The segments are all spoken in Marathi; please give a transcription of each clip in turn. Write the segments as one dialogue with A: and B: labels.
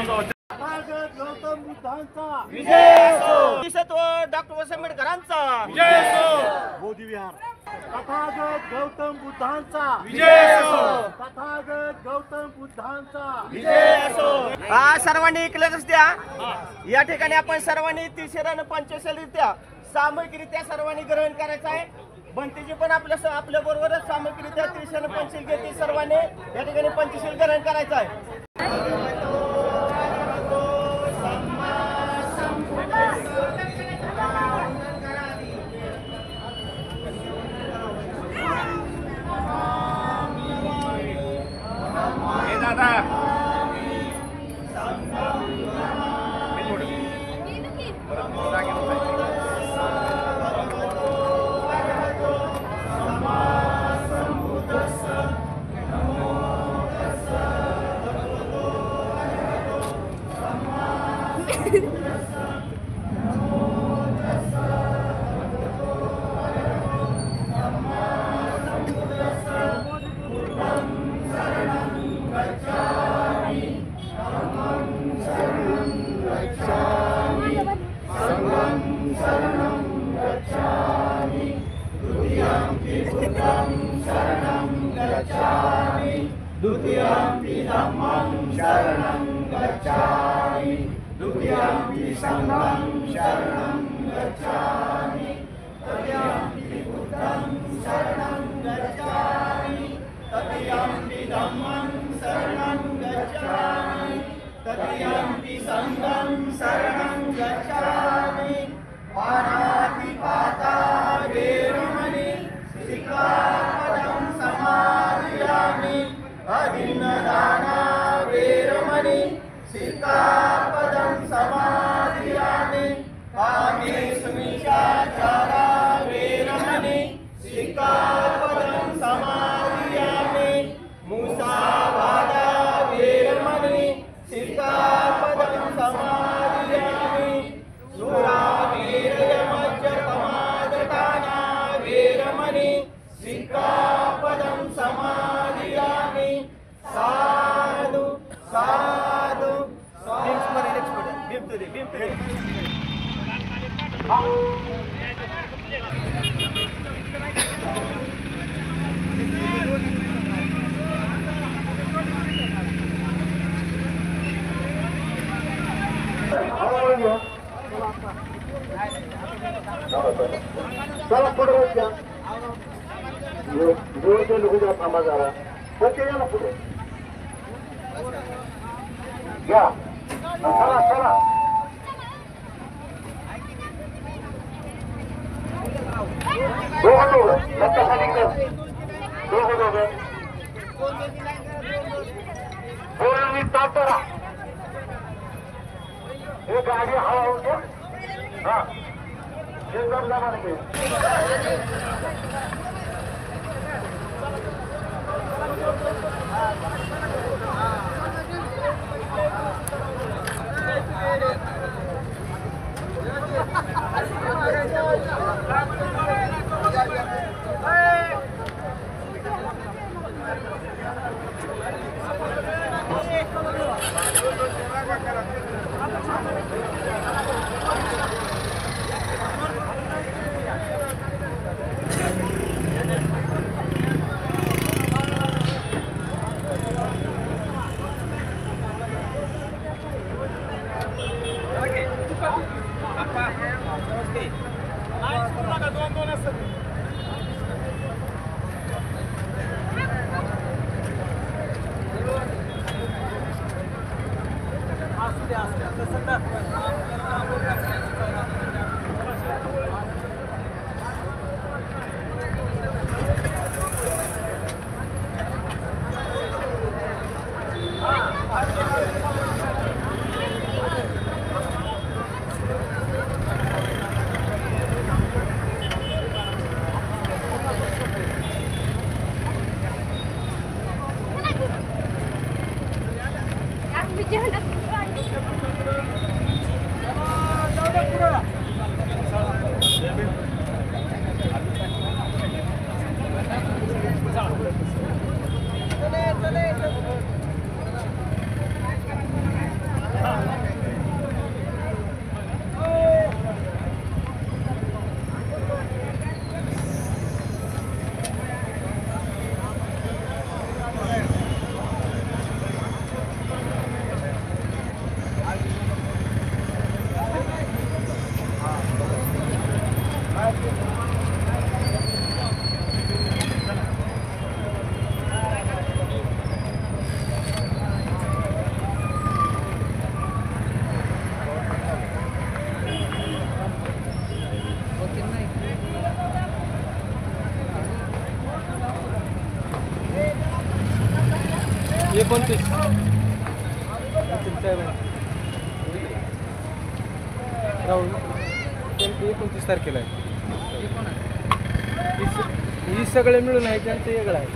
A: गौतम बुद्धांचा
B: विजय असो. डॉक्टर बाबासाहेब आंबेडकरांचा
C: विजय असो.
A: मोदी विहार. तथागत गौतम बुद्धांचा
C: विजय असो.
A: तथागत गौतम बुद्धांचा
C: विजय असो.
B: सर्वांनी ऐकलंच द्या. या ठिकाणी आपण सर्वांनी तिसऱ्यानं पंचशीलरित्या सामूहिकरित्या सर्वांनी ग्रहण करायचं आहे. बनतेजी पण आपल्या बरोबरच सामूहिकरित्या तिसऱ्यानं पंचशील घेते. सर्वांनी या ठिकाणी पंचशील ग्रहण करायचं आहे.
A: द्वितीयंपि धम्मं शरणं गच्छामि द्वितीयंपि संघं शरणं गच्छामि तृतीयंपि बुद्धं शरणं गच्छामि तृतीयंपि धम्मं शरणं गच्छामि तृतीयंपि संघं शरणं गच्छामि पाणातिपाता वेरमणि सिक्खापदं समादयामि अदिन्नदाना वेरमणि सिक्खापदं समादयामि कामेषु मिथ्याचारा वेरमणि सिक्खापदं समादयामि मुसावादा वेरमणि सिक्खापदं समादयामि सुरामेरयमज्जपमाददाना वेरमणि सिक्खापदं समादयामि साधु साधु चला पुढे जोरचे लोक थांबा जरा ओके या ना पुढे या चला चला दोघं लक्ष खाली कर दोघं बोलणी स्टॉप करा हे गाडी हवा होते हा एकदम जमा नाही
D: 29 राहुल 29 तारखेला आहे. ही सगळे मिळून आहे त्यांचं वेगळं आहे.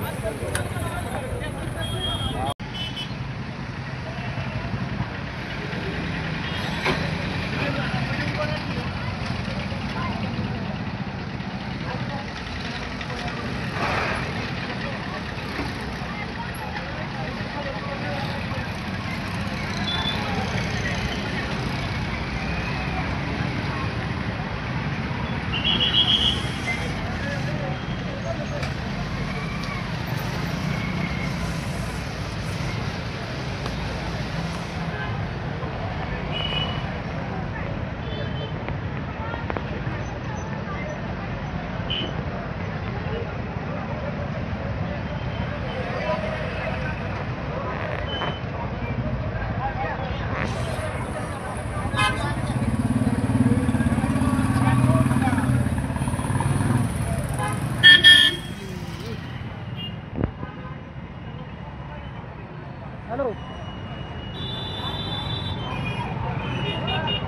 D: हॅलो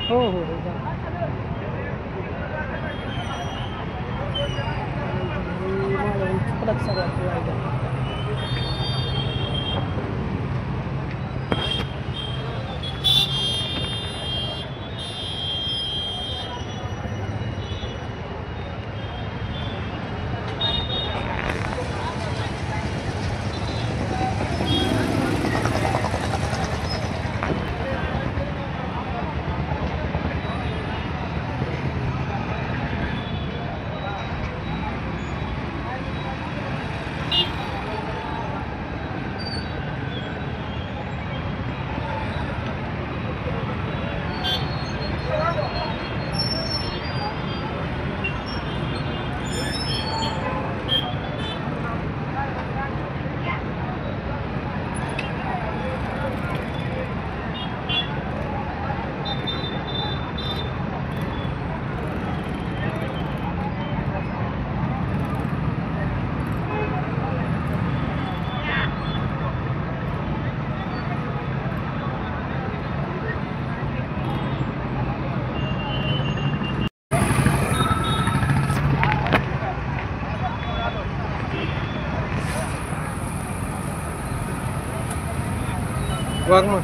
D: हो हो हो वाघ मग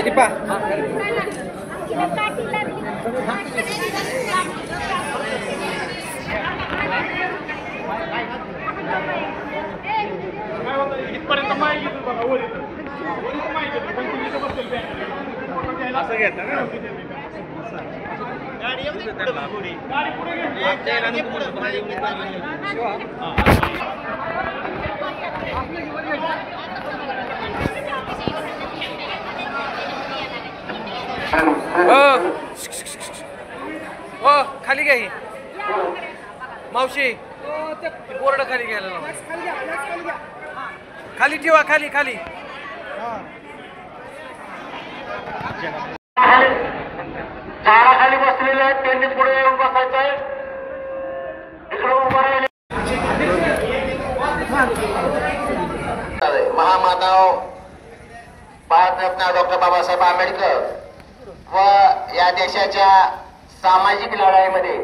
D: दीपा असं घेता ना ओ खाली घ्या ही मावशी बोर्ड खाली घ्यायला लावा. खाली ठेवा खाली खाली
A: झाडाखाली बसलेले आहेत त्यांनी पुढे येऊन बसायचं आहे. इकडे उभं राहिले महामानव भारतरत्न डॉक्टर बाबासाहेब आंबेडकर व या देशाच्या सामाजिक लढाईमध्ये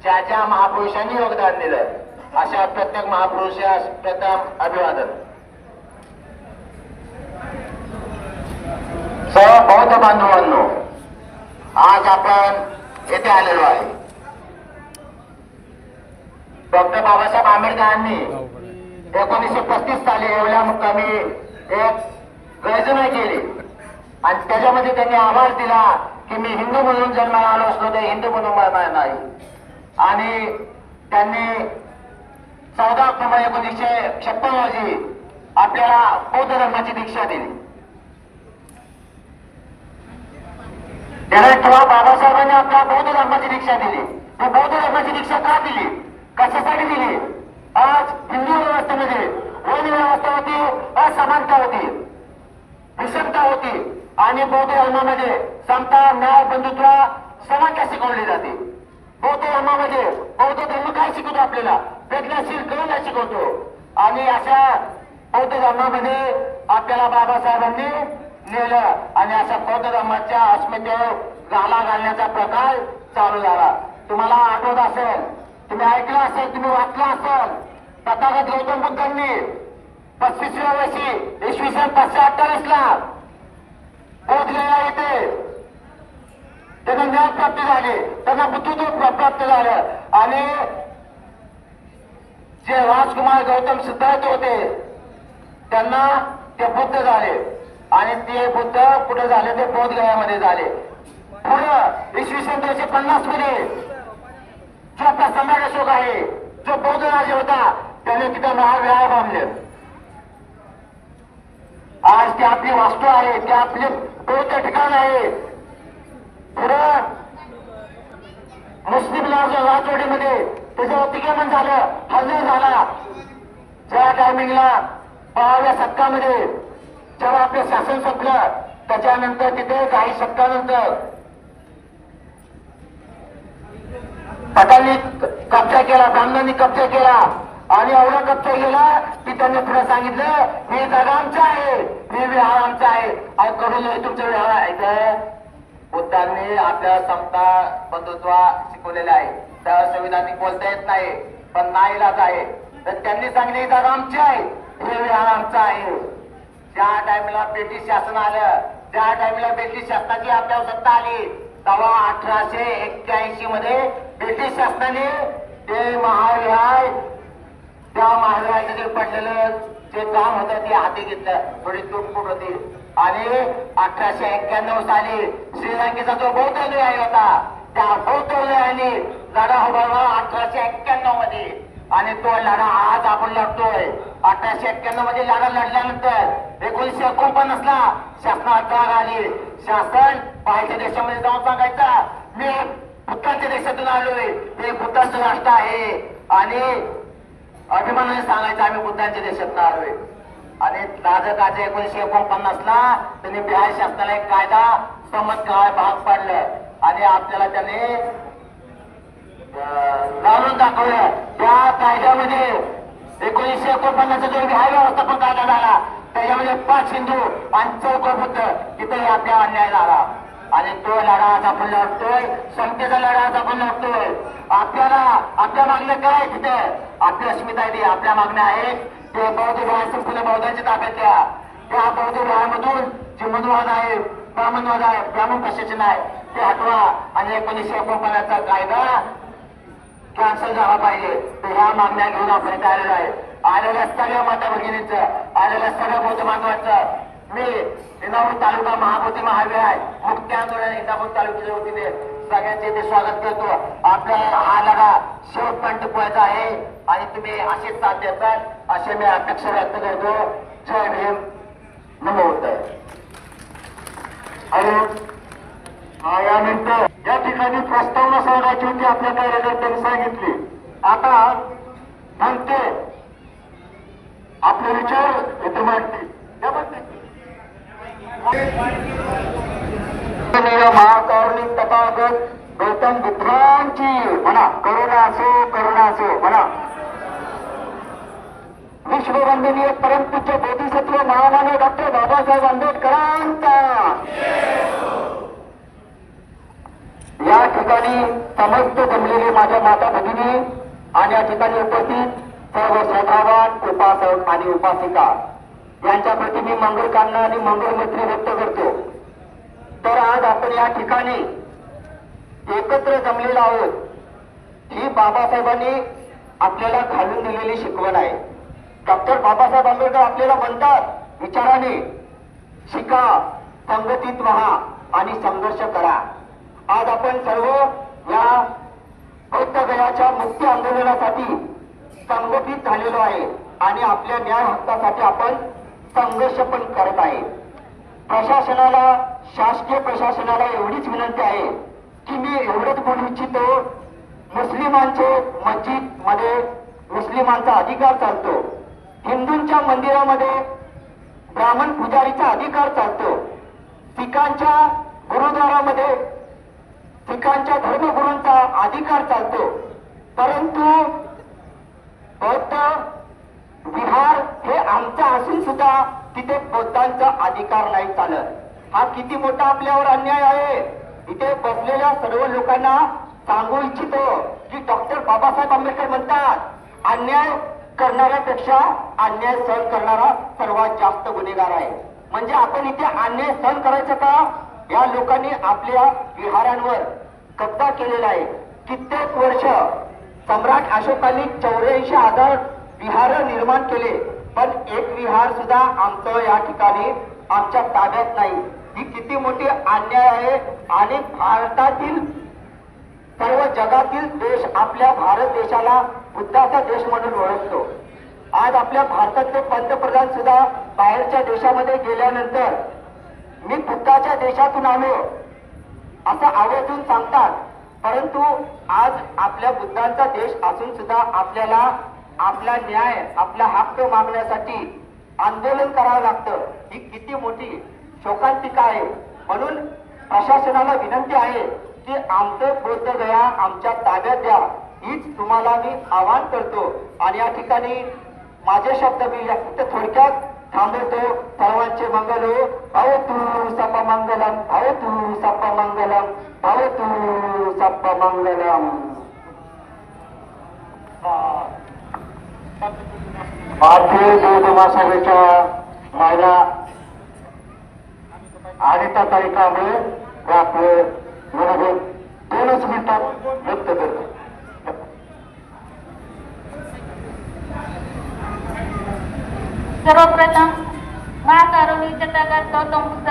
A: ज्या ज्या महापुरुषांनी योगदान दिलं अशा प्रत्येक महापुरुषास प्रथम अभिवादन. सर्व बौद्ध बांधवांनो, आज आपण येथे आलेलो आहे. डॉक्टर बाबासाहेब आंबेडकरांनी 1935 साली एवढ्या मुक्कामी एक गर्जना केली आणि त्याच्यामध्ये त्यांनी आवाज दिला की मी हिंदू म्हणून जन्माला आलो असलो तर हिंदू म्हणून मरणार नाही. आणि त्यांनी 14 ऑक्टोबर 1956 रोजी आपल्याला बौद्ध धर्माची दीक्षा दिली. लक्षात ठेवा, बाबासाहेबांनी आपल्या बौद्ध धर्माची दीक्षा दिली. ही बौद्ध धर्माची दीक्षा का दिली, कशासाठी दिली? आज हिंदू व्यवस्थेमध्ये वर्ण व्यवस्था होती, असमानता होती, विषमता होती आणि बौद्ध धर्मामध्ये समता, न्याय, बंधुत्व, समानता शिकवली जाते. बौद्ध धर्मामध्ये बौद्ध धर्म काय शिकवतो? आपल्याला प्रज्ञाशील करुणा शिकवतो. आणि अशा बौद्ध धर्मामध्ये आपल्याला बाबासाहेबांनी नेलं आणि अशा बौद्ध धर्माच्या अस्मितेवर गाला घालण्याचा प्रकार चालू झाला. तुम्हाला आठवत असेल, तुम्ही ऐकलं असेल, तुम्ही वाचलं असेल, तथागत गौतम बुद्धांनी 35व्या वर्षी इसवी सन 548 ला बोधगया येथे त्यांना ज्ञान प्राप्त झाले, त्यांना बुद्धत्व प्राप्त झालं आणि जे राजकुमार गौतम सिद्धार्थ होते त्यांना ते बुद्ध झाले आणि ते बुद्ध कुठे झाले? ते बोधगयामध्ये झाले. पुढे इसवी सन 250 मध्ये जो आपला सम्राट अशोक आहे, जो बौद्ध राजा होता, त्याने तिथे महाविहार बांधले. आज ती आपली वास्तू आहे, ते आपले बौद्ध ठिकाण आहे. पुढे मुस्लिम राजवाडीमध्ये त्याचं अतिक्रमण झालं, हल्ला झाला. ज्या टायमिंगला 12व्या शतकामध्ये जेव्हा आपलं शासन संपलं, त्याच्यानंतर तिथे काही शतकानंतर पटांनी कब्जा केला, ब्राह्मणांनी कब्जा केला आणि एवढा कब्जा केला की त्यांनी पुढे सांगितलं, ही जागा आमची आहे, हे विहार आमचं आहे. करून तुमचं विहार आहे. बुद्धांनी आपल्या समता, बंधुत्व शिकवलेले आहे. त्या संविधानिक बोलता येत नाही, पण नाईलाज आहे. तर त्यांनी सांगितले, ही जागा आमची आहे, हे विहार आमचं आहे. ज्या टाइमला ब्रिटिश शासन आलं, ज्या टाइमला ब्रिटिश शासनाची आपल्यावर सत्ता आली, तेव्हा 1881 मध्ये ब्रिटिश शासनाने ते महाविहार, त्या महाविहाराचे जे पडलेलं जे काम होतं ते हाती घेतलं. थोडी तुटफूट होती आणि 1891 साली श्रीलंकेचा जो बौद्ध अनुयायी होता, त्या बौद्ध अनुयायांनी लढा उभारला 1891 मध्ये आणि तो लढा आज आपण लढतोय. 1891 मध्ये लढा लढल्यानंतर 1949 ला शासनात जाग आली. शासन बाहेरच्या देशामध्ये जाऊन सांगायचा, मी बुद्धांच्या देशातून आलोय, हे बुद्धांचं राष्ट्र आहे आणि अभिमानाने सांगायचं आम्ही बुद्धांच्या देशातून आलोय. आणि राजकाचे 1949 ला त्यांनी बिहार शासनाला एक कायदा संमत करायला भाग पाडलं आणि आपल्याला त्याने लावून दाखवलं. त्या कायद्यामध्ये 1949 जो बिहार व्यवस्थापन कायदा झाला, त्याच्यामध्ये 5 हिंदू आणि 14 बुद्ध, तिथे आपल्या अन्याय झाला आणि तो लढा आज आपण लढतोय. समतेचा लढा आज आपण लढतोय. आपल्याला आपल्या मागण्या काय आहेत? तिथे आपली अस्मिता आहे, आपल्या मागण्या आहेत ते बौद्ध विहार संपूर्ण बौद्धांच्या ताब्यात द्या. त्या बौद्ध विहारमधून जे मनुवाद आहे, ब्राह्मणवाद आहे, ब्राह्मण प्रशासन आहे, ते हटवा आणि 1949 चा कायदा कॅन्सल झाला पाहिजे. तर ह्या मागण्या घेऊन आपण इथे आलेलो आहे. आलेल्या सगळ्या माता भगिनींचं, आलेल्या सगळ्या बौद्ध बांधवांचं मी इंदापूर तालुका महाबोधी महाविहार मुक्ती आंदोलन इंदापूर तालुक्याच्या वतीने सगळ्यांचे ते स्वागत करतो. आपल्याला हा लढा शेवटपर्यंत पोहायचा आहे आणि तुम्ही असेच साथ देतात असे मी अपेक्षा व्यक्त करतो. जय भीम, नमो बुद्धाय. आणि यानंतर या ठिकाणी प्रस्तावना सांगायची होती, आपल्या कार्यकर्त्यांनी सांगितली. आता म्हणते आपले विचार इथे मांडते. महाकारुणिक तथागत गौतम बुद्धांची म्हणा, करुणा असो म्हणा. विश्ववंदनीय परमपूज्य बोधिसत्व महामानव डॉक्टर बाबासाहेब आंबेडकरांचा. या ठिकाणी समस्त जमलेले माझ्या माता भगिनी आणि या ठिकाणी उपस्थित सर्व श्रद्धावान उपासक आणि उपासिका यांच्या प्रती मी मंगलकामना आणि मंगलमैत्री व्यक्त करतो. तर आज आपण या ठिकाणी एकत्र जमलेलो आहोत. ही बाबासाहेबांनी आपल्याला घालून दिलेली शिकवण आहे. डॉक्टर बाबासाहेब आंबेडकर आपल्याला म्हणतात, विचाराने शिका, संगतीत व्हा आणि संघर्ष करा. आज आपण सर्व या बौद्ध वयाच्या मुक्ती आंदोलनासाठी संघटित झालेलो आहे आणि आपल्या न्याय हक्कासाठी आपण संघर्ष पण करत आहे. प्रशासनाला, शासकीय प्रशासनाला एवढीच विनंती आहे की मी एवढंच बोलू इच्छितो, मुस्लिमांचे मस्जिद मध्ये मुस्लिमांचा अधिकार चालतो, हिंदूंच्या मंदिरामध्ये ब्राह्मण पुजारीचा अधिकार चालतो, सिखांच्या गुरुद्वारामध्ये सिखांच्या धर्मगुरूंचा अधिकार चालतो, परंतु बौद्ध विहार हे आमचं असून सुद्धा तिथे बौद्धांचा अधिकार नाही चालत. हा किती मोठा आपल्यावर अन्याय आहे. इथे बसलेल्या सर्व लोकांना सांगू इच्छितो की डॉक्टर बाबासाहेब आंबेडकर म्हणतात, अन्याय करणाऱ्यापेक्षा अन्याय सहन करणारा सर्वात जास्त गुन्हेगार आहे. म्हणजे आपण इथे अन्याय सहन करायचं का? या लोकांनी आपल्या विहारांवर कब्जा केलेला आहे. कित्येक वर्ष सम्राट अशोकांनी 84,000 विहार निर्माण केले, पण एक विहार सुद्धा आमचं या ठिकाणी आमच्या ताब्यात नाही. ही किती मोठी अन्याय आहे. आणि भारतातील सर्व जगातील देश आपल्या भारत देशाला बुद्धाचा देश म्हणून ओळखतो. आज आपल्या भारताचे पंतप्रधान सुद्धा बाहेरच्या देशामध्ये गेल्यानंतर मी बुद्धाच्या देशातून आलो असं आवर्जून सांगतात, परंतु आज आपल्या बुद्धांचा देश असून सुद्धा आपल्याला आपला न्याय, आपला हक्क मागण्यासाठी आंदोलन करावं लागतं. ही किती मोठी शोकांतिका आहे. म्हणून प्रशासनाला विनंती आहे की आमचं बौद्ध गया आमच्या ताब्यात द्या, हीच तुम्हाला मी आवाहन करतो. आणि या ठिकाणी माझे शब्द मी थोडक्यात थांबवतो. सर्वांचे मंगल हो. भवतु सप्प मंगलम, भवतु सप्प मंगलम, भवतु सप्प मंगलम. भारतीय बौद्ध महासभेच्या महिला आदिता ताई कांबळे आपले मनोगत 2च मिनिटात व्यक्त करतो.
E: सर्वप्रथम महाकारुणी तथागत गौतम बुद्ध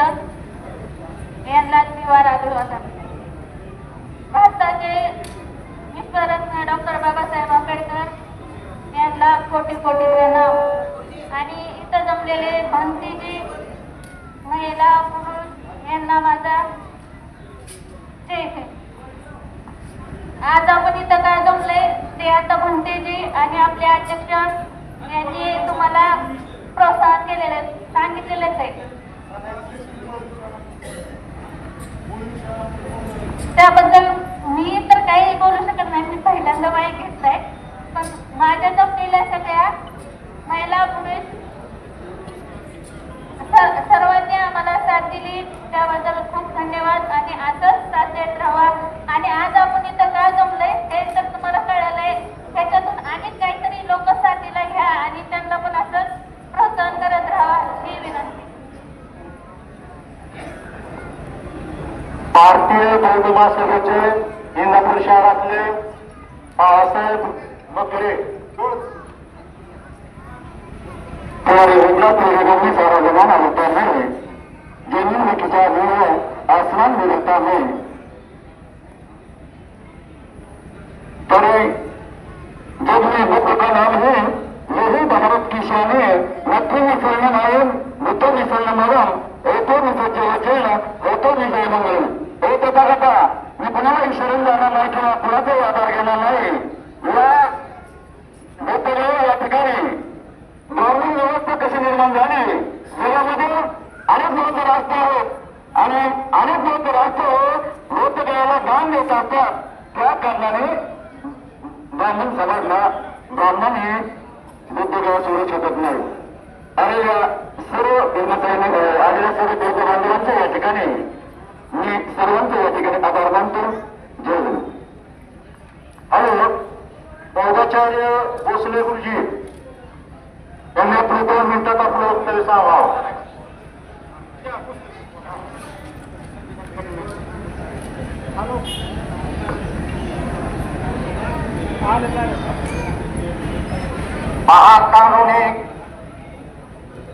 E: यांना द्विवार अभिवादन. भारताचे विश्वरत्न डॉक्टर बाबासाहेब आंबेडकर यांना कोटी कोटी प्रणाम. आणि इथं जमलेले भंतीजी, महिला, पुरुष यांना माझा जय हिंद. आज आपण इथं काय जमले ते आता भंतेजी आणि आपले अध्यक्ष यांनी तुम्हाला प्रोत्साहन केलेले, सांगितलेलेच आहे. त्याबद्दल मी तर काही बोलू शकत नाही. मी पहिल्यांदा माहिती घेतलाय, पण माझ्या जमलेल्या सगळ्या महिला, पुरुष सर्वांनी आम्हाला साथ दिली त्याबद्दल खूप धन्यवाद. आणि असंच साथ देत राहा. आणि आज आपण इथं का जमलंय हे तर तुम्हाला कळालंय. त्याच्यातून अनेक काहीतरी लोक साथीला घ्या आणि त्यांना पण असंच प्रोत्साहन करत राहा ही विनंती.
A: भारतीय बौद्ध महासभेचे इंदापूर शहरातले बाळासाहेब मकरे सारा जमाना होता है, जमीन में खिंचा हुआ है, आसमान में रहता है. पर जब ये बुद्ध का नाम है, यही भारत की शान है. मध्य में शरणम आयम, बुद्ध में शरणम अरम, होतो में सज्जन, होतो में जय मंगल. हे तथागता, मी कुणालाही शरण जाणार नाही किंवा कुणाचाही आधार घेणार नाही. या बुद्ध या ठिकाणी नॉर्मल व्यवस्था कशी निर्माण झाली, जगामध्ये अनेक बौद्ध राष्ट्र आहेत आणि अनेक बौद्ध राष्ट्र बौद्ध गयाला दान देत असतात. त्या कारणाने ब्राह्मण समाजला, ब्राह्मण हे बुद्ध गया सोडू शकत नाही. आणि या सर्व धर्मचार्याने आलेल्या सर्व बौद्ध बांधवांच्या या ठिकाणी मी सर्वांचं या ठिकाणी आभार मानतो. जय हिंद. आणि बौद्धाचार्य भोसले गुरुजी यांनी आपले 2 मिनिटात आपलं वक्तव्य सांगावं. महाकारुणिक,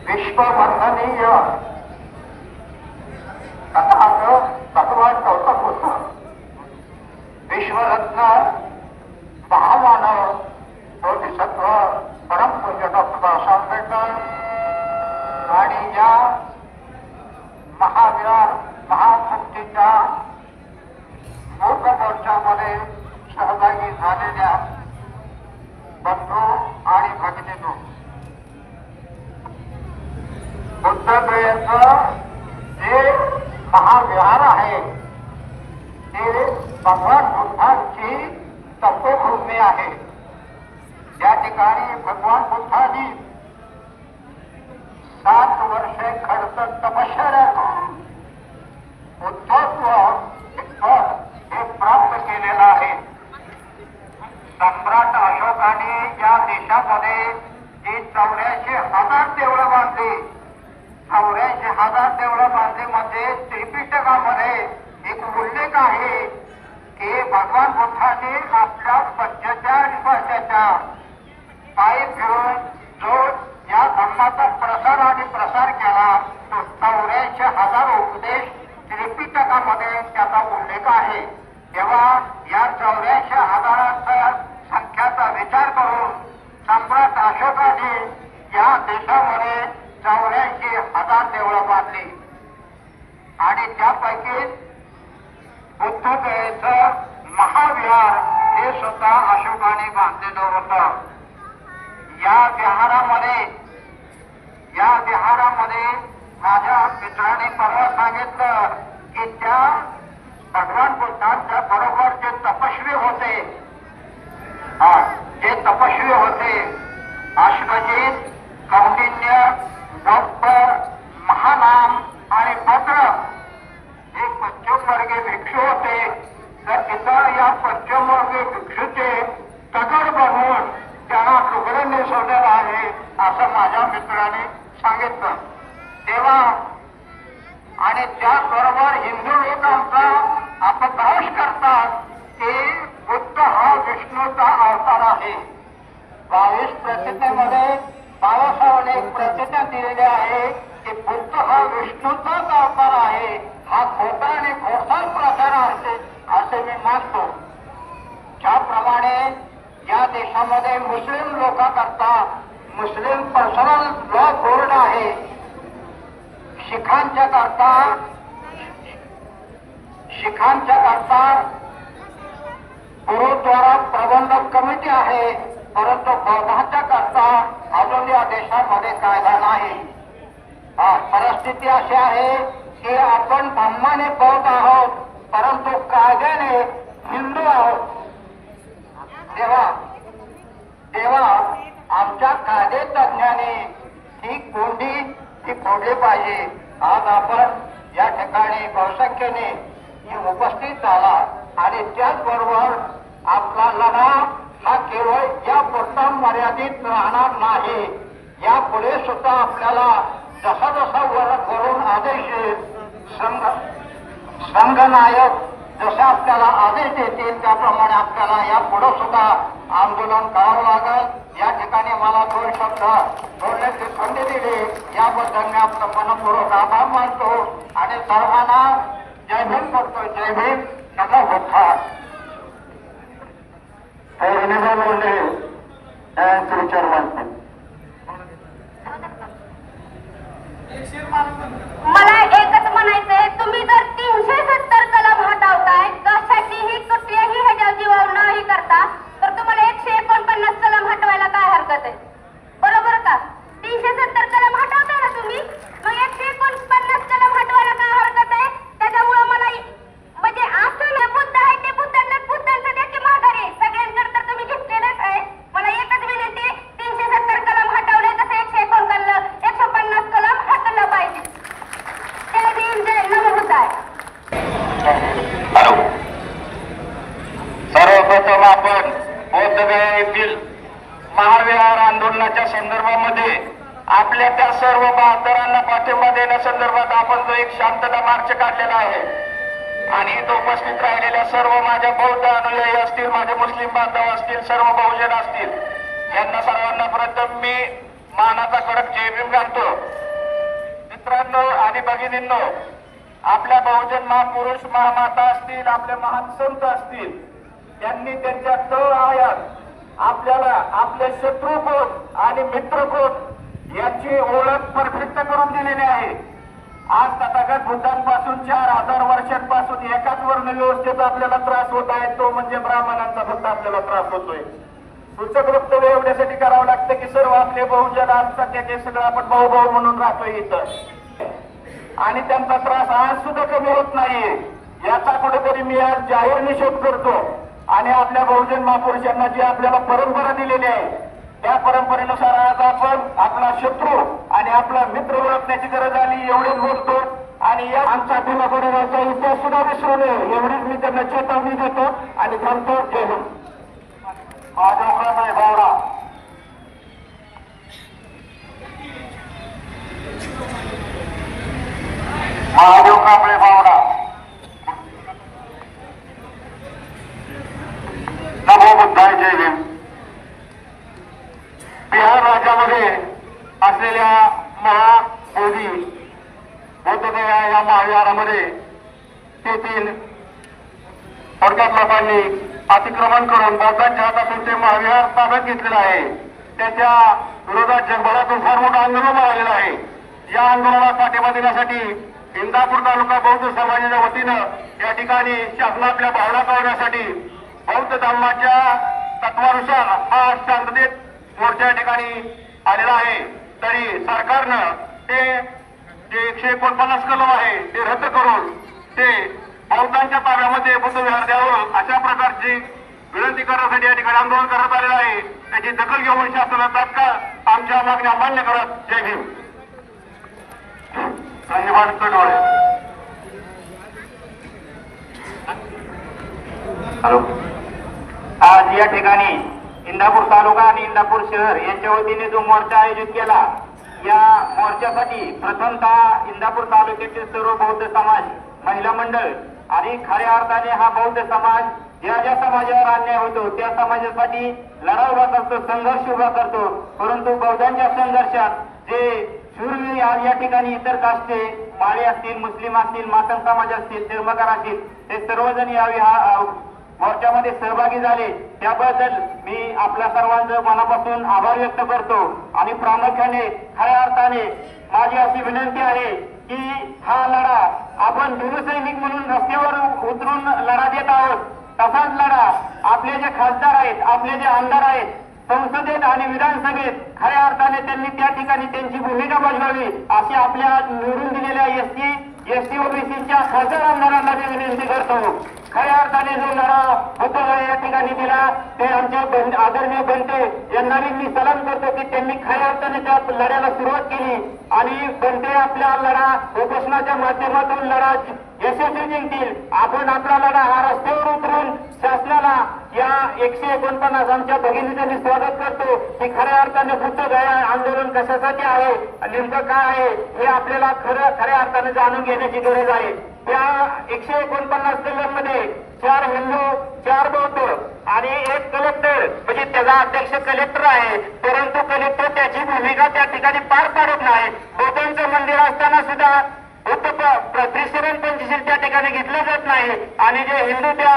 A: विश्ववंदनीय तथागत भगवान गौतम बुद्ध, विश्वरत्न मूक मोर्चामध्ये सहभागी झालेल्या बंधू आणि भगिनींनो, बुद्धगयेचं जे महाविहार आहे ते भगवान बुद्धांची तपोभूमी आहे. या ठिकाणी भगवान बुद्धांनी 7 वर्षे खडतर तपश्चर्या करून बुद्धत्व हे प्राप्त केलेलं आहे. सम्राट अशोकाने या देशामध्ये जी 84,000 देवळं बांधली, 84,000 देवळं बांधलीमध्ये त्रिपिटकामध्ये एक उल्लेख आहे की भगवान बुद्धाने आपल्या 45 वर्षाच्या पायी फिरून जो या धर्माचा प्रसार आणि प्रसार केला तो 84,000 उपदेश त्रिपिटकामध्ये त्याचा उल्लेख आहे. तेव्हा या 84,000 संख्याचा विचार करून सम्राट अशोकाने या देशामध्ये 84,000 देवळं बांधली आणि त्यापैकी बुद्धगयेचं महाविहार हे सुद्धा अशोकाने बांधलेलं होतं. या विहारामध्ये माझ्या मित्राने परवा सांगितलं की त्या भगवान बुद्धांच्या बरोबर जे तपस्वी होते, जे तपस्वी होते अश्वजित, कौंडिन्य, गौपर, महानाम आणि भद्र हे पंचमवर्गीय भिक्षू होते. तर तिथं या पंचमवर्गीय भिक्षूचे दगड बनवून त्यांना लुगडं नेसवलेलं आहे असं माझ्या मित्राने सांगितलं. तेव्हा आणि त्याचबरोबर हिंदू लोकांचा अपप्रवेश करतात की बुद्ध हा विष्णूचा अवतार आहे. 22 प्रतिज्ञेमध्ये 22 एक प्रतिज्ञा दिलेली आहे की बुद्ध हा विष्णूचाच अवतार आहे. हा खोटा आणि खोटाच प्रचार आहे असे मी मानतो. ज्याप्रमाणे या देशामध्ये मुस्लिम लोकांकरता मुस्लिम पर्सनल लॉ बोर्ड आहे, शिखांच्या करता गुरुद्वारा प्रबंधक कमिटी आहे, परंतु बौद्धांच्या करता अजून या देशामध्ये कायदा नाही. परिस्थिती अशी आहे की आपण धर्माने बौद्ध आहोत परंतु कायद्याने हिंदू आहोत. तेव्हा आमच्या कायदे तज्ञांनी ही कोंडी फोडली पाहिजे. आज आपण या ठिकाणी बहुसंख्येने उपस्थित झाला आणि त्याचबरोबर आपला लढा हा केवळ या पुरता मर्यादित राहणार नाही. यापुढे सुद्धा आपल्याला जसा वरून आदेश संघनायक जसे आपल्याला आदेश देतील त्याप्रमाणे आपल्याला यापुढे सुद्धा आंदोलन करावं लागेल. या ठिकाणी मला 2 शब्द बोलण्याची संधी दिली याबद्दल मी आपलं मनपूर्वक आभार मानतो आणि सर्वांना जय भीम करतो. जय भीम. नमो बुद्धाय. बोलले विचार मानतो.
E: मला एकच म्हणायचंय, तुम्ही जर 370 कलम हटवताय कशाचीही कुठल्याही ह्याच्या जीवावर नाही करता तर तुम्हाला 149 कलम हटवायला काय हरकत आहे? बरोबर का? 370 कलम हटवताय ना तुम्ही, मग 149 कलम हटवायला काय हरकत आहे? त्याच्यामुळे मला म्हणजे असं नाही बुद्ध आहे ते बुद्धांचं द्या की माघारी सगळ्यांकडे तर तुम्ही घेतलेलंच आहे. मला एकच विनंती, 370 कलम हटवले तसे 150 कलम हटलं पाहिजे. जय भीम. जय नमो बुद्धाय.
A: सर्वप्रथम आपण बौद्धगया येथील महाविहार आंदोलनाच्या संदर्भामध्ये आपल्या त्या सर्व बहादरांना पाठिंबा देण्यासंदर्भात आपण जो एक शांतता मार्च काढलेला आहे आणि इथं उपस्थित राहिलेल्या सर्व माझ्या बौद्ध अनुयायी असतील, माझे मुस्लिम बांधव असतील, सर्व बहुजन असतील, यांना सर्वांना प्रथम मी मानाचा कडक जय भीम घालतो. मित्रांनो आणि भगिनींनो, आपल्या बहुजन महापुरुष महामाता असतील, आपले महान संत असतील, त्यांनी त्यांच्या तळ आयात आपल्याला आपले शत्रू कोण आणि मित्र कोण याची ओळख परफेक्ट करून दिलेली आहे. आज तथागत बुद्धांपासून 4000 वर्षांपासून एकाच वर्ण व्यवस्थेचा आपल्याला त्रास होत आहे, तो म्हणजे ब्राह्मणांचा फक्त आपल्याला त्रास होतोय. सूचक वक्तव्य एवढ्यासाठी करावं लागतं की सर्व आपले बहुजन अल्पसंख्याक सगळं आपण भाऊ म्हणून राहतोय इथं, आणि त्यांचा त्रास आज सुद्धा कमी होत नाहीये. याचा कुठेतरी मी आज जाहीर निषेध करतो. आणि आपल्या बहुजन महापुरुषांना जी आपल्याला परंपरा दिलेली आहे, त्या परंपरेनुसार आज आपण आपला शत्रू आणि आपला मित्र ओळखण्याची गरज आली एवढेच बोलतो. आणि या आमचा भीमा कोरेगावचा इतिहास सुद्धा विसरू नये एवढीच मी त्यांना चेतावणी देतो आणि थांबतो. जय हिंद. महादेवराव भावडा. महादेव कांबळे भावडा. नमो बुद्धाय. जय भीम. बिहार राज्यामध्ये असलेल्या महाबोधी बौद्धगया या महाविहारामध्ये तेथील थोडक्यात लोकांनी अतिक्रमण करून बौद्धांच्या हातातून ते महाविहार ताब्यात घेतलेलं आहे. त्याच्या विरोधात जगभरातून फार मोठं आंदोलन आलेलं आहे. या आंदोलनाला पाठिंबा देण्यासाठी इंदापूर तालुका बौद्ध समाजाच्या वतीनं या ठिकाणी शासन आपल्या भावना कळवण्यासाठी बौद्ध धर्माच्या तत्वानुसार हा शांततेत मोर्चा या ठिकाणी आलेला आहे. तरी सरकारनं ते जे 149 कलम आहे ते रद्द करून ते बौद्धांच्या ताब्यामध्ये बुद्ध विहार द्यावं अशा प्रकारची विनंती करण्यासाठी या ठिकाणी आंदोलन करण्यात आलेलं आहे. त्याची दखल घेऊन शासनाला तात्काळ आमच्या मागण्या मान्य करत. जय भीम. धन्यवाद. कडोळे. हॅलो. आज या ठिकाणी इंदापूर तालुका आणि इंदापूर शहर यांच्या वतीने जो मोर्चा आयोजित केला, या मोर्चासाठी प्रथमतः इंदापूर तालुक्यातील सर्व बौद्ध समाज, महिला मंडळ आणि खऱ्या अर्थाने हा बौद्ध समाज ज्या समाजावर अन्याय होतो त्या समाजासाठी लढा उभा करतो, संघर्ष उभा करतो. परंतु बौद्धांच्या संघर्षात जे शूरवीर आज या ठिकाणी इतर कास्टे, माळी असतील, मुस्लिम असतील, मातंग समाज असतील, धर्मकार असतील, ते सर्वजण या मोर्चामध्ये सहभागी झाले. त्याबद्दल मी आपल्या सर्वांचं मनापासून आभार व्यक्त करतो. आणि प्रामुख्याने खऱ्या अर्थाने माझी अशी विनंती आहे की हा लढा आपण भीमसैनिक म्हणून रस्त्यावर उतरून लढा देत आहोत, तसाच लढा आपले जे खासदार आहेत, आपले जे आमदार आहेत, संसदेत आणि विधानसभेत खऱ्या अर्थाने त्यांनी त्या ठिकाणी त्यांची भूमिका बजावावी अशी आपल्या निवडून दिलेल्या एसटी ओबीसीच्या खासदार आमदारांना मी विनंती करतो. खऱ्या अर्थाने जो लढा होतो या ठिकाणी दिला ते आमचे आदरणीय बनते यांना मी सलाम करतो की त्यांनी खऱ्या अर्थाने त्या लढ्याला सुरुवात केली. आणि बनते आपला लढा उपोषणाच्या माध्यमातून लढा यशस्वी जिंकतील. आपण आपला लढा हा रस्त्यावर उतरून शासनाला या 149 आमच्या भगिनीचं मी स्वागत करतो की खऱ्या अर्थाने बुद्धगया आंदोलन कशासाठी आहे, नेमकं काय आहे हे आपल्याला खऱ्या अर्थाने जाणून घेण्याची गरज आहे. त्या 149 कलममध्ये 4 हिंदू, 4 बौद्ध आणि 1 कलेक्टर, म्हणजे त्याचा अध्यक्ष कलेक्टर आहे, परंतु कलेक्टर त्याची भूमिका त्या ठिकाणी पार पाडत नाही. बौद्धांचं मंदिर असताना सुद्धा त्रिशरण पंचशील त्या ठिकाणी घेतलं जात नाही. आणि जे हिंदू त्या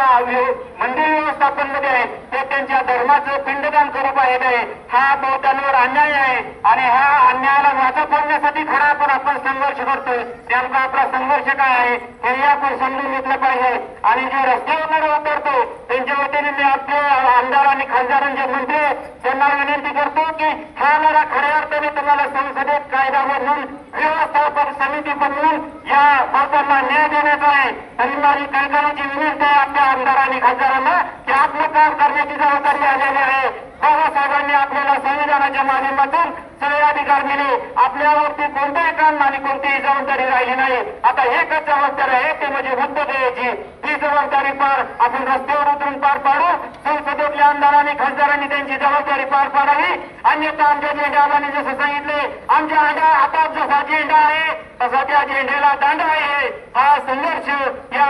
A: मंदिर व्यवस्थापन मध्ये आहेत ते त्यांच्या धर्माचं पिंडदान करू पाहिजे. हा बौद्धांवर अन्याय आहे आणि ह्या अन्यायाला वाचा फोडण्यासाठी खरा आपण संघर्ष करतोय. त्यामुळे आपला संघर्ष काय आहे हे आपण समजून घेतलं पाहिजे. आणि जे रस्त्यावर उतरतो त्यांच्या वतीने मी आपले आमदार आणि खासदारांचे मंत्री त्यांना विनंती करतो की हा लढा खऱ्या अर्थाने तुम्हाला संसदेत कायदा बनवून व्यवस्थापन समिती बनवून या बौद्धांना न्याय देण्याचा आहे. तरी माझी कळकळीची विनंती आहे आपल्या आमदार आणि खासदारांना की आपलं काम करण्याची जबाबदारी आलेली आहे. बाबासाहेबांनी आपल्याला संविधानाच्या माध्यमातून सगळे अधिकार दिले. आपल्यावरती कोणतेही काम आणि कोणतीही जबाबदारी राहिली नाही. आता एकच जबाबदारी आहे ते म्हणजे बुद्ध द्यायची. ती जबाबदारी पार आपण रस्त्यावर उतरून पार पाडू. संसदेतल्या आमदार आणि खासदारांनी त्यांची जबाबदारी पार पाडावी. अन्यथा आमच्या झेंड्याने जसं सांगितले आमच्या हातात जसा झेंडा आहे तसा त्या झेंड्याला दांडा आहे. हा संघर्ष या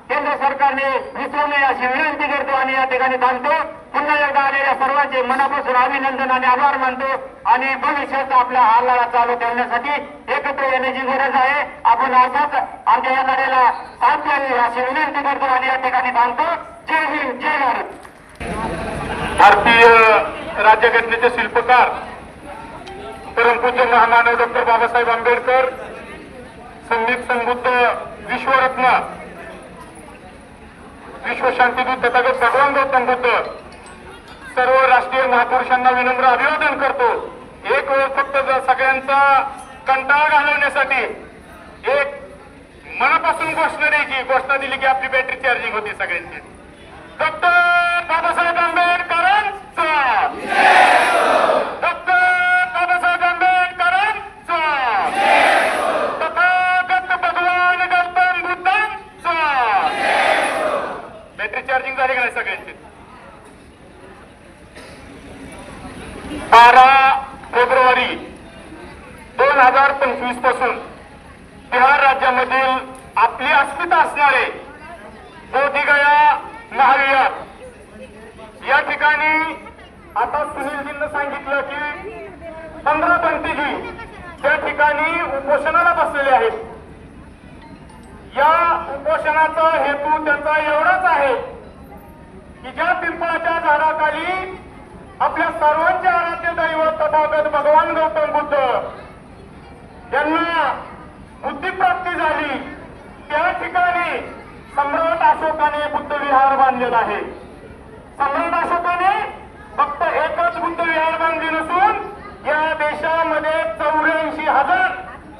A: केंद्र सरकारने विसरू नये अशी विनंती करतो आणि या ठिकाणी थांबतो. पुन्हा एकदा आलेल्या सर्वांचे मनापासून अभिनंदन आणि आभार मानतो. आणि भविष्यात आपला हा लढा चालू ठेवण्यासाठी एकत्र येण्याची गरज आहे. आपण असाच आमच्या या लढ्याला साथ द्यावी अशी विनंती करतो आणि या ठिकाणी थांबतो. जय हिंद, जय भारत.
F: भारतीय राज्यघटनेचे शिल्पकार परमपूज्य महामानव डॉक्टर बाबासाहेब आंबेडकर संदीप संबुद्ध विश्वरत्न विश्वशांतीदूत तथागत भगवान गौतम बुद्ध सर्व राष्ट्रीय महापुरुषांना विनम्र अभिवादन करतो. एक वेळ फक्त सगळ्यांचा कंटाळा घालवण्यासाठी एक मनापासून घोषणा द्यायची. घोषणा दिली की आपली बॅटरी चार्जिंग होती सगळ्यांची. डॉक्टर बाबासाहेब आंबेडकरांचा, डॉक्टर बाबासाहेब आंबेडकरांचा, तथागत भगवान गौतम बुद्धांचा. बॅटरी चार्जिंग झाली का नाही सगळ्यांची? 12 फेब्रुवारी 2025 पासून बिहार राज्यामधील आपली अस्मिता असणारे बोधगया महाविहार या ठिकाणी आता सुनीलजींनी सांगितलं की 15 पंथीजी त्या ठिकाणी उपोषणाला बसलेले आहेत. या उपोषणाचा हेतू त्यांचा एवढाच आहे की ज्या पिंपळाच्या झाडाखाली आपल्या सर्वांचे आराध्य दैवत तथागत भगवान गौतम बुद्ध यांना बुद्धिप्राप्ती झाली त्या ठिकाणी सम्राट अशोकाने बुद्ध विहार बांधलेला आहे. सम्राट अशोकाने फक्त एकच बुद्ध विहार बांधले नसून या देशामध्ये 84,000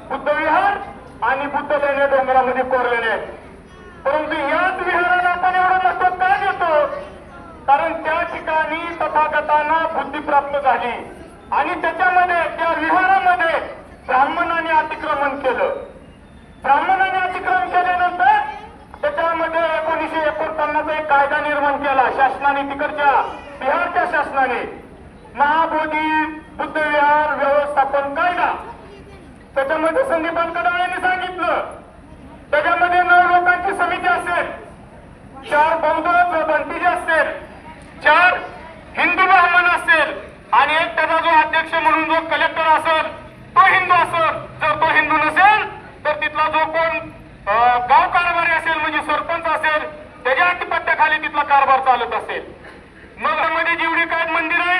F: बुद्ध विहार आणि बुद्ध लेण्या डोंगरामध्ये कोरलेले आहेत. परंतु याच विहाराला आपण एवढं महत्व का देतो? कारण त्या ठिकाणी तथागतांना बुद्धी प्राप्त झाली आणि त्याच्यामध्ये त्या विहारामध्ये ब्राह्मणाने अतिक्रमण केलं. ब्राह्मणाने अतिक्रमण केल्यानंतर त्याच्यामध्ये 1949 एक कायदा निर्माण केला शासनाने, तिकडच्या बिहारच्या शासनाने, महाबोधी बुद्ध विहार व्यवस्थापन कायदा. त्याच्यामध्ये संदीपान कडाळेंनी सांगितलं त्याच्यामध्ये 9 लोकांची समिती असेल, 4 बौद्ध बंतीजी असतील, 4 हिंदू ब्राह्मण असेल आणि एक त्याचा जो अध्यक्ष म्हणून जो कलेक्टर असेल तो हिंदू असेल. जर तो हिंदू नसेल तर तिथला जो कोण गाव कारभारी असेल म्हणजे सरपंच असेल त्याच्या आधिपत्याखाली तिथला कारभार चालत असेल. मग मध्ये जेवढी काय मंदिर आहे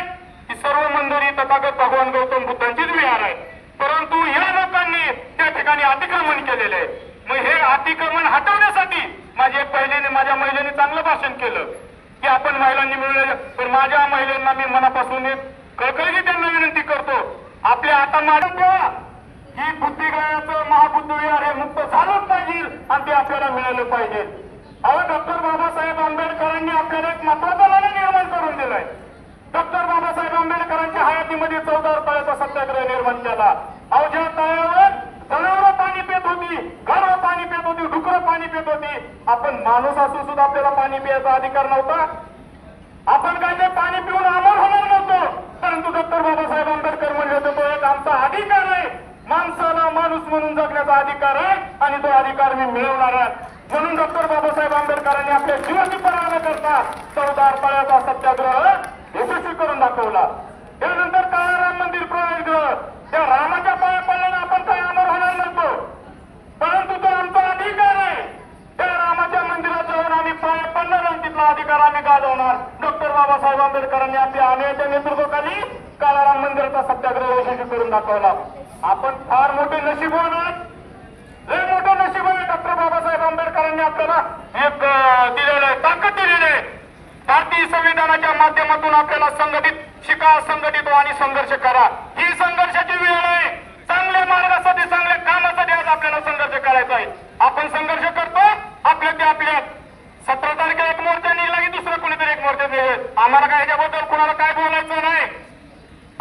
F: ती सर्व मंदिरे तथागत भगवान गौतम बुद्धांचीच विहार आहे. परंतु या लोकांनी त्या ठिकाणी अतिक्रमण केलेले आहे. मग हे अतिक्रमण हटवण्यासाठी माझ्या महिलेने चांगलं भाषण केलं की आपण महिलांनी मिळवले. पण माझ्या महिलांना मी मनापासून एक कळकळीने त्यांना विनंती करतो, आपल्या आता मारून ठेवा. ही बुद्धिगयाचं महाबुद्ध विहार हे मुक्त झालंच पाहिजे आणि ते आपल्याला मिळालं पाहिजे. अहो, डॉक्टर बाबासाहेब आंबेडकरांनी आपल्याला एक महत्वाचा लढा निर्माण करून दिलाय. डॉक्टर बाबासाहेब आंबेडकरांच्या हयातीमध्ये 14 तळ्याचा सत्याग्रह निर्माण केला. अहो, ज्या तळ्यावर जनावरं पाणी पित होती, गाढवं पाणी पित होती, डुकरं पाणी पित होती, आपण माणूस असून सुद्धा आपल्याला पाणी पिण्याचा अधिकार नव्हता. आपण काय ते पाणी पिऊन अमर होणार नव्हतो. परंतु डॉक्टर बाबासाहेब आंबेडकर म्हणले होते तो एक आमचा अधिकार आहे, माणसाला माणूस म्हणून जगण्याचा अधिकार आहे आणि तो अधिकार मी मिळवणार आहे. म्हणून डॉक्टर बाबासाहेब आंबेडकरांनी आपल्या जीवाची पर्वा न करता 14 तळ्याचा सत्याग्रह यशस्वी करून दाखवला. त्यानंतर काळाराम मंदिर प्रवेशगृह, त्या रामाच्या पाया पडल्याने आपण काय अमर होणार नव्हतो, परंतु तो आमचा अधिकार आहे. त्या रामाच्या मंदिरात जाऊन आम्ही पाया पडणार आणि तिथला अधिकार आम्ही गाजवणार. डॉक्टर बाबासाहेब आंबेडकरांनी आपल्या आनेच्या नेतृत्वाखाली काळाराम मंदिराचा सत्याग्रह यशस्वी करून दाखवला. आपण फार मोठे नशीबवान आहात, लय मोठं नशीब आहे. डॉक्टर बाबासाहेब आंबेडकरांनी आपल्याला एक दिलेलं आहे, ताकद दिलेली आहे. भारतीय संविधानाच्या माध्यमातून आपल्याला संघटित शिका, संघटित आणि संघर्ष करा. ही संघर्षाची वेळ आहे. चांगल्या मार्गासाठी, चांगल्या कामासाठी आज आपल्याला संघर्ष करायचा आहे. आपण संघर्ष करतो आपल्या 17 तारखेला एक मोर्चा निघाला की दुसरं कोणीतरी एक मोर्चा निघेल. आम्हाला काय याच्याबद्दल कुणाला काय बोलायचं नाही.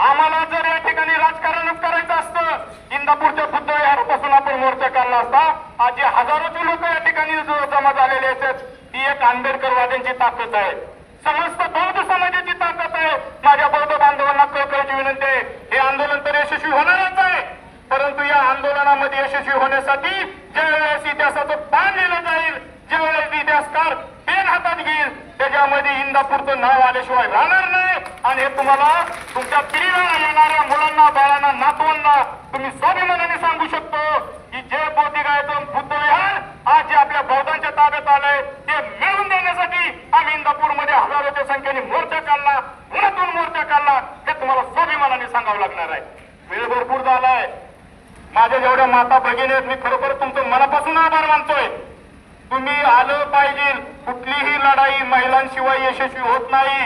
F: आम्हाला जर या ठिकाणी राजकारणच करायचं असतं, इंदापूरच्या बुद्ध विहारापासून आपण मोर्चा काढला असता. आज जे हजारोचे लोक या ठिकाणी जमा झालेले आहेत ती एक आंबेडकरवाद्यांची ताकद आहे, समस्त बौद्ध समाजाची ताकद आहे. माझ्या बौद्ध बांधवांना कळकळीची विनंती आहे, हे आंदोलन तर यशस्वी होणारच आहे. परंतु या आंदोलनामध्ये यशस्वी होण्यासाठी ज्या वेळेस इतिहासाचं पान लिहिलं जाईल, ज्या वेळेस इतिहासकार पेन हातात घेईल, त्याच्यामध्ये इंदापूरचं नाव आल्याशिवाय राहणार नाही. आणि हे तुम्हाला तुमच्या पिढीला येणाऱ्या मुलांना, बाळांना, नातवांना तुम्ही स्वाभिमानाने सांगू शकतो की जे बोधिगयाचं बुद्ध विहार आज जे आपल्या बौद्धांच्या ताब्यात आलंय ते मिळवून देण्यासाठी आम्ही इंदापूरमध्ये हजारोच्या संख्येने मोर्चा काढला, पुण्यातून मोर्चा काढला. हे तुम्हाला स्वाभिमानाने सांगावं लागणार आहे. वेळ भरपूर झालाय. माझ्या जेवढ्या माता भगिनी आहेत, मी खरोखर तुमचं झालं पाहिजे. कुठलीही लढाई महिलांशिवाय यशस्वी होत नाही.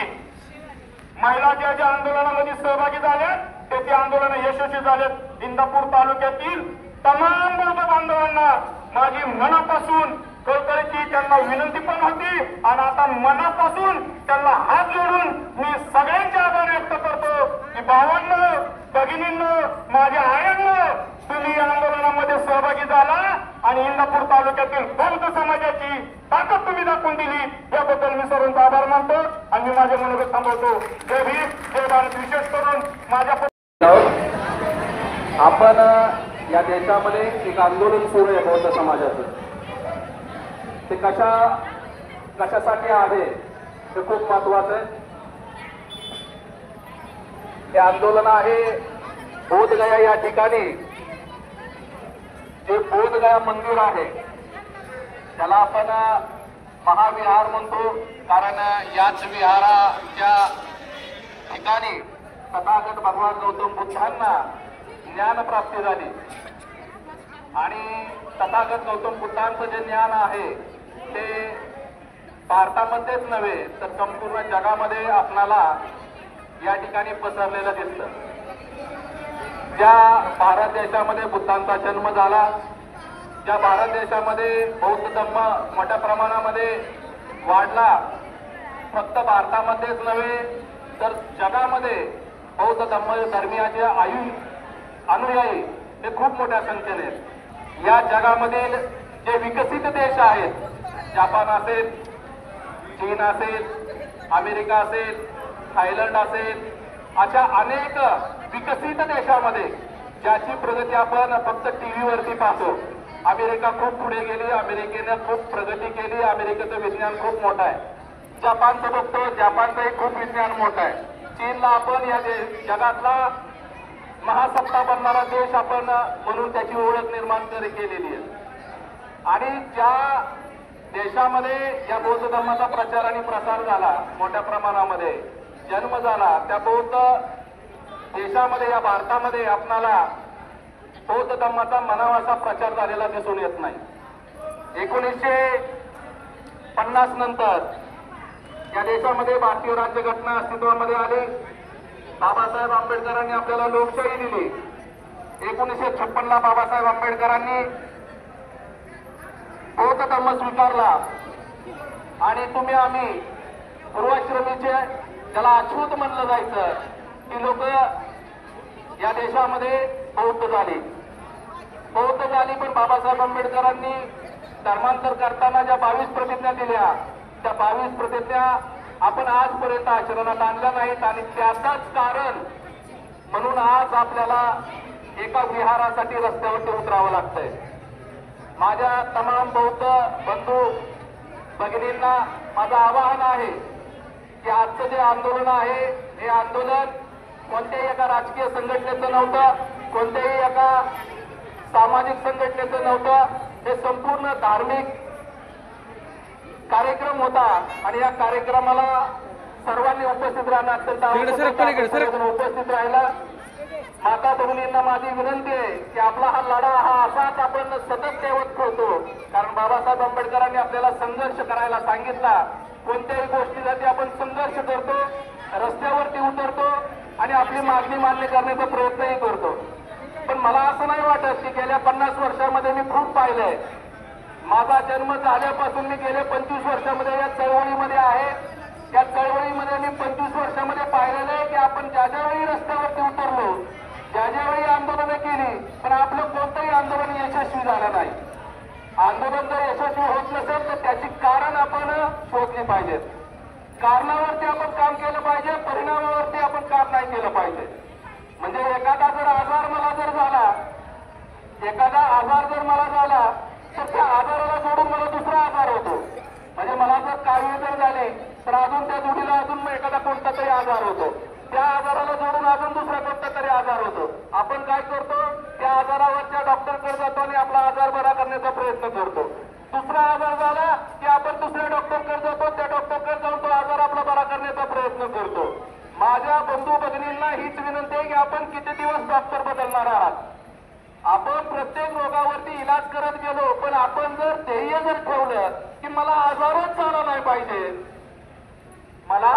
F: महिला ज्या ज्या आंदोलनामध्ये सहभागी झाल्या ते आंदोलन यशस्वी झालेत. इंदापूर तालुक्यातील तमाम बौद्ध बांधवांना माझी मनापासून कळकळीची त्यांना विनंती पण होती आणि आता मनापासून त्यांना हात जोडून मी सगळ्यांचे आभार व्यक्त करतो की भावांनो, भगिनींनो, माझ्या आयांनो, तुम्ही या आंदोलनामध्ये सहभागी झाला आणि इंदापूर तालुक्यातील बौद्ध समाजाची ताकद तुम्ही दाखवून दिली. याबद्दल मी सर्वांचा आभार मानतो आणि मी माझे मनोगत थांबवतो. जय भीम, जय भारत. विशेष करून माझ्या
G: आपण या देशामध्ये एक आंदोलन सुरू आहे बौद्ध समाजाचं. ते कशासाठी आहे हे खूप महत्वाचं आहे. हे आंदोलन आहे बोधगया या ठिकाणी जे बोधगया मंदिर आहे त्याला आपण महाविहार म्हणतो, कारण याच विहाराच्या ठिकाणी तथागत भगवान गौतम बुद्धांना ज्ञान प्राप्ती झाली आणि तथागत गौतम बुद्धांचं जे ज्ञान आहे ते भारतामध्येच नव्हे तर संपूर्ण जगामध्ये आपणाला या ठिकाणी पसरलेलं दिसतं. ज्या भारत देशामध्ये बुद्धांचा जन्म झाला, ज्या भारत देशामध्ये बौद्ध धर्म मोठ्या प्रमाणामध्ये वाढला, फक्त भारतामध्येच नव्हे तर जगामध्ये बौद्ध धर्मीयाचे अनुयायी हे खूप मोठ्या संख्येने आहेत. या जगामधील जे विकसित देश आहेत, जपान असेल, चीन असेल, अमेरिका असेल, थायलंड असेल, अशा अनेक विकसित देशामध्ये ज्याची प्रगती आपण फक्त टीव्हीवरती पाहतो. अमेरिका खूप पुढे गेली, अमेरिकेने खूप प्रगती केली, अमेरिकेचं विज्ञान खूप मोठं आहे. जपानचं बघतो, जपानचंही खूप विज्ञान मोठं आहे. चीनला आपण या जगातला महासत्ता बनणारा देश आपण म्हणून त्याची ओळख निर्माण केलेली आहे. आणि ज्या देशामध्ये या बौद्ध धर्माचा प्रचार आणि प्रसार झाला, मोठ्या प्रमाणामध्ये जन्म झाला, त्या बौद्ध देशामध्ये या भारतामध्ये आपणाला बौद्ध धर्माचा म्हणावासा प्रचार झालेला दिसून येत नाही. 1950 नंतर या देशामध्ये भारतीय राज्यघटना अस्तित्वामध्ये आली. बाबासाहेब आंबेडकरांनी आपल्याला लोकशाही दिली. 1956ला बाबासाहेब आंबेडकरांनी बौद्ध धर्म स्वीकारला आणि तुम्ही आम्ही पूर्वाश्रमीचे, ज्याला अछूत म्हणलं जायचं, ती लोक या देशामध्ये बौद्ध झाली. पण बाबासाहेब आंबेडकरांनी धर्मांतर करताना ज्या 22 प्रतिज्ञा दिल्या, त्या 22 प्रतिज्ञा आपण आजपर्यंत आचरणात आणल्या नाहीत आणि त्याचंच कारण म्हणून आज आपल्याला एका विहारासाठी रस्त्यावरती उतरावं लागतंय. माझ्या तमाम बौद्ध बंधू भगिनींना माझं आवाहन आहे की आजचं जे आंदोलन आहे, हे आंदोलन कोणत्याही एका राजकीय संघटनेचं नव्हतं, कोणत्याही एका सामाजिक संघटनेचं नव्हतं. हे संपूर्ण धार्मिक कार्यक्रम होता आणि या कार्यक्रमाला सर्वांनी उपस्थित राहणं अत्यंत आवश्यक होतं. उपस्थित राहिला. माता भगिनींना माझी विनंती आहे की आपला हा लढा हा असाच आपण सतत ठेवत ठेवतो, कारण बाबासाहेब आंबेडकरांनी आपल्याला संघर्ष करायला सांगितला. कोणत्याही गोष्टीसाठी आपण संघर्ष करतो, रस्त्यावरती उतरतो आणि आपली मागणी मान्य करण्याचा प्रयत्नही करतो. पण मला असं नाही वाटत की गेल्या 50 वर्षामध्ये मी खूप पाहिलंय. माझा जन्म झाल्यापासून मी गेले 25 वर्षामध्ये या चळवळीमध्ये आहे. या चळवळीमध्ये मी 25 वर्षामध्ये पाहिलेलं आहे की आपण ज्या ज्यावेळी रस्त्यावरती उतरलो, ज्या ज्यावेळी आंदोलनं केली, पण आपलं कोणतंही आंदोलन यशस्वी झालं नाही. आंदोलन जर यशस्वी होत नसेल तर त्याची कारण आपण शोधली पाहिजेत. कारणावरती आपण काम केलं पाहिजे, परिणामावरती आपण काम नाही केलं पाहिजे. म्हणजे एखादा आजार जर मला झाला तर त्या आजाराला जोडून मला दुसरा आजार होतो. म्हणजे मला जर कावीळ जर झाले तर अजून त्या जोडीला अजून एखादा कोणता तरी आजार होतो. त्या आजाराला जोडून अजून दुसरा कोणता तरी आजार होतो. आपण काय करतो, त्या आजारावरच्या डॉक्टरकडे जातो आणि आपला आजार बरा करण्याचा प्रयत्न करतो. दुसरा आजार झाला की आपण दुसऱ्या डॉक्टरकडे जातो, त्या डॉक्टरकडे जाऊन तो आजार आपला बरा करण्याचा प्रयत्न करतो. माझ्या बंधू भगिनींना हीच विनंती आहे की आपण किती दिवस डॉक्टर बदलणार आहात. आपण प्रत्येक रोगावरती इलाज करत गेलो, पण आपण जर ध्येय जर ठेवलं की मला आजारच झाला नाही पाहिजे, मला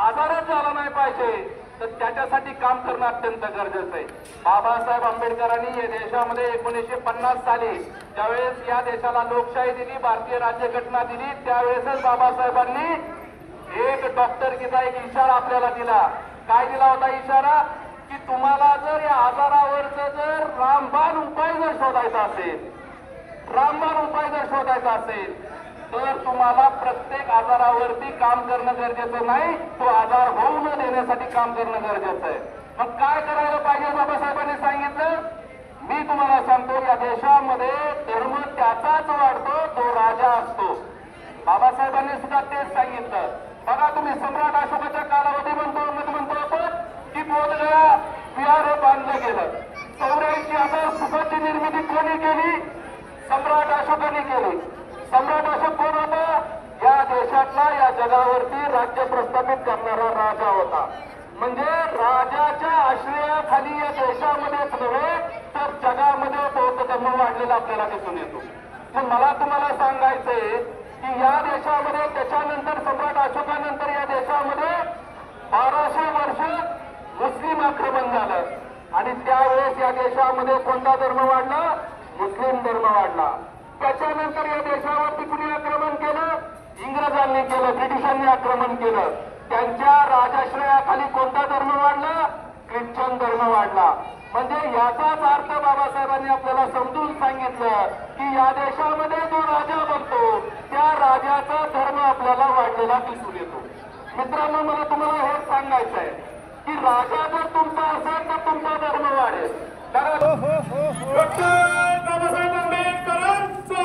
G: आजारच झाला नाही पाहिजे, तर त्याच्यासाठी काम करणं अत्यंत गरजेचं आहे. बाबासाहेब आंबेडकरांनी या देशामध्ये 1950 साली ज्यावेळेस या देशाला लोकशाही दिली, भारतीय राज्यघटना दिली, त्यावेळेसच बाबासाहेबांनी एक डॉक्टरकीचा एक इशारा आपल्याला दिला. काय दिला होता इशारा? की तुम्हाला जर या आजारावरचं जर रामबाण उपाय जर शोधायचा असेल, रामबाण उपाय जर शोधायचा असेल, तर तुम्हाला प्रत्येक आजारावरती काम करणं गरजेचं नाही, तो आजार होऊ न देण्यासाठी काम करणं गरजेचं आहे. मग काय करायला पाहिजे बाबासाहेबांनी सांगितलं? मी तुम्हाला सांगतो, या देशामध्ये धर्म त्याचाच वाढतो तो राजा असतो. बाबासाहेबांनी सुद्धा तेच सांगितलं. बघा तुम्ही, सम्राट अशोकाच्या कालावधीमध्ये म्हणतो आपण की बोधगया विहार हे बांधलं गेलं. 84,000 सुखाची निर्मिती कोणी केली? सम्राट अशोकाने केली. सम्राट अशोक कोण होता? या देशातला, या जगावरती राज्य प्रस्थापित करणारा राजा होता. म्हणजे राजाच्या आश्रयाखाली या देशामध्येच नव्हे तर जगामध्ये बौद्ध धर्म वाढलेला आपल्याला दिसून येतो. तर मला तुम्हाला सांगायचंय की या देशामध्ये त्याच्यानंतर, सम्राट अशोकानंतर या देशामध्ये 1200 वर्ष मुस्लिम आक्रमण झालं आणि त्यावेळेस या देशामध्ये कोणता धर्म वाढला? मुस्लिम धर्म वाढला. त्याच्यानंतर या देशावरती कुणी आक्रमण केलं? इंग्रजांनी केलं, ब्रिटिशांनी आक्रमण केलं. त्यांच्या राजाश्रयाखाली कोणता धर्म वाढला? ख्रिश्चन धर्म वाढला. म्हणजे याचाच अर्थ बाबासाहेबांनी आपल्याला समजून सांगितलं की या देशामध्ये जो राजा बनतो त्या राजाचा धर्म आपल्याला वाढलेला दिसून येतो. मित्रांनो, मला तुम्हाला हे सांगायचं आहे की राजा जर तुमचा असेल तर तुमचा धर्म वाढेल.
F: डॉक्टर बाबासाहेब आंबेडकरांचा